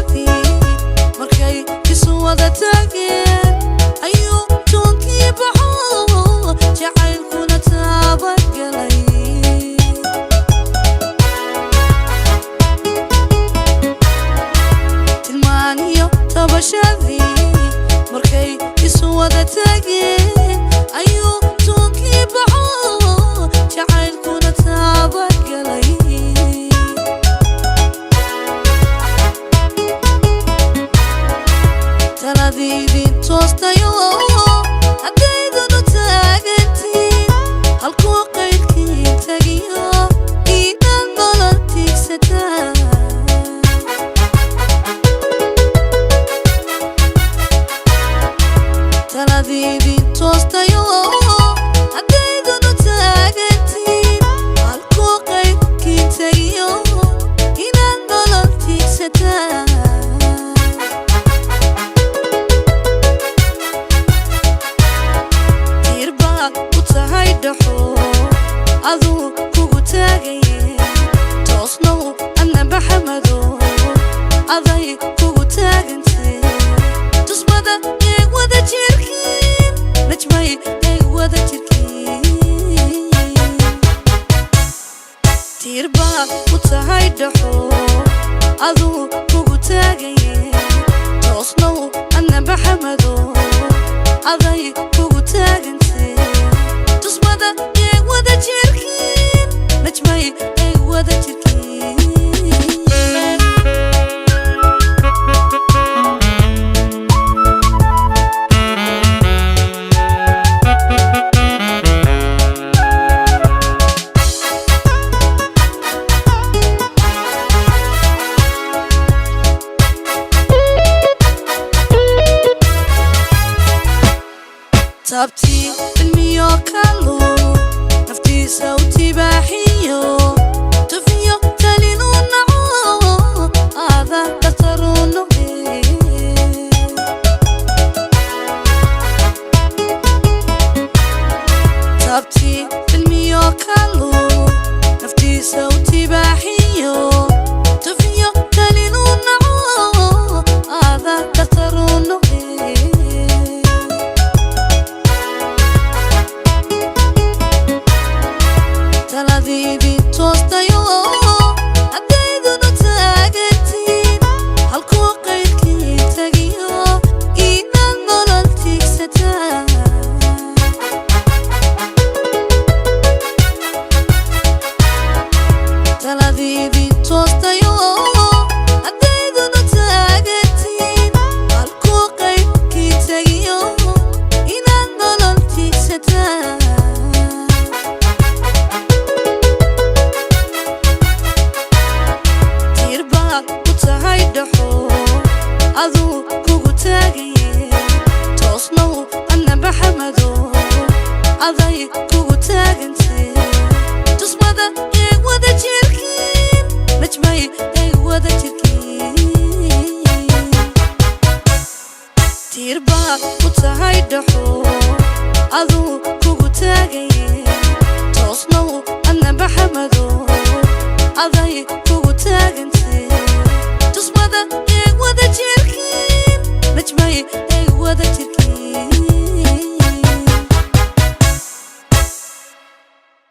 tabashadii markay isu wada taageen ayuu toonkii baxo jacaylkuna taabagalay tilmaan iyo tabashadii markay isu wada taageen ayuu toonkii baxo jacaylkuna taabagalay taladii toostayo haddaydunu taagantiin halkuu qayrkii tagiyo inaad nolol tiigsataan taladii toostayo haddaydunu taagantiin halkuu qayrkii tagiyo inaad nolol tiigsataan aduu kugu taagaye toosnow anna baxamado aday kugu taagantee tusmada ee wada jirkiin najmay ee wada jirkiin tiirbaa ku tahay dhaxo aduu kugu taagaye toosnow anna baxamado aday kugu taagantee tusmada ee wada jirkiin najmay ee wada jirkiin tabtii ilmiyo kalu naftiisa u tibaaxiyo tufiyo talinu naco aada dhaqtaru noqe tabtii ilmiyo kalu naftiisa u tibaaxiyo tufiyo talinu naco aada dhaqtaru noqe taladii toostayo haddaydunu taagantiin halkuu qayrkii tagiyo inaad nolol tiigsataan taladii toostayo haddaydunu taagantiin halkuu qayrkii tagiyo inaad nolol tiigsataan aduu kugu taagaye toosnow anna baxamado aday kugu taagantee tusmada ee wada jirkiin najmay ee wada jirkiin tiirbaa ku tahay dhaxo aduu kugu taagaye toosnow anna baxamado aday kugu taagantee tusmada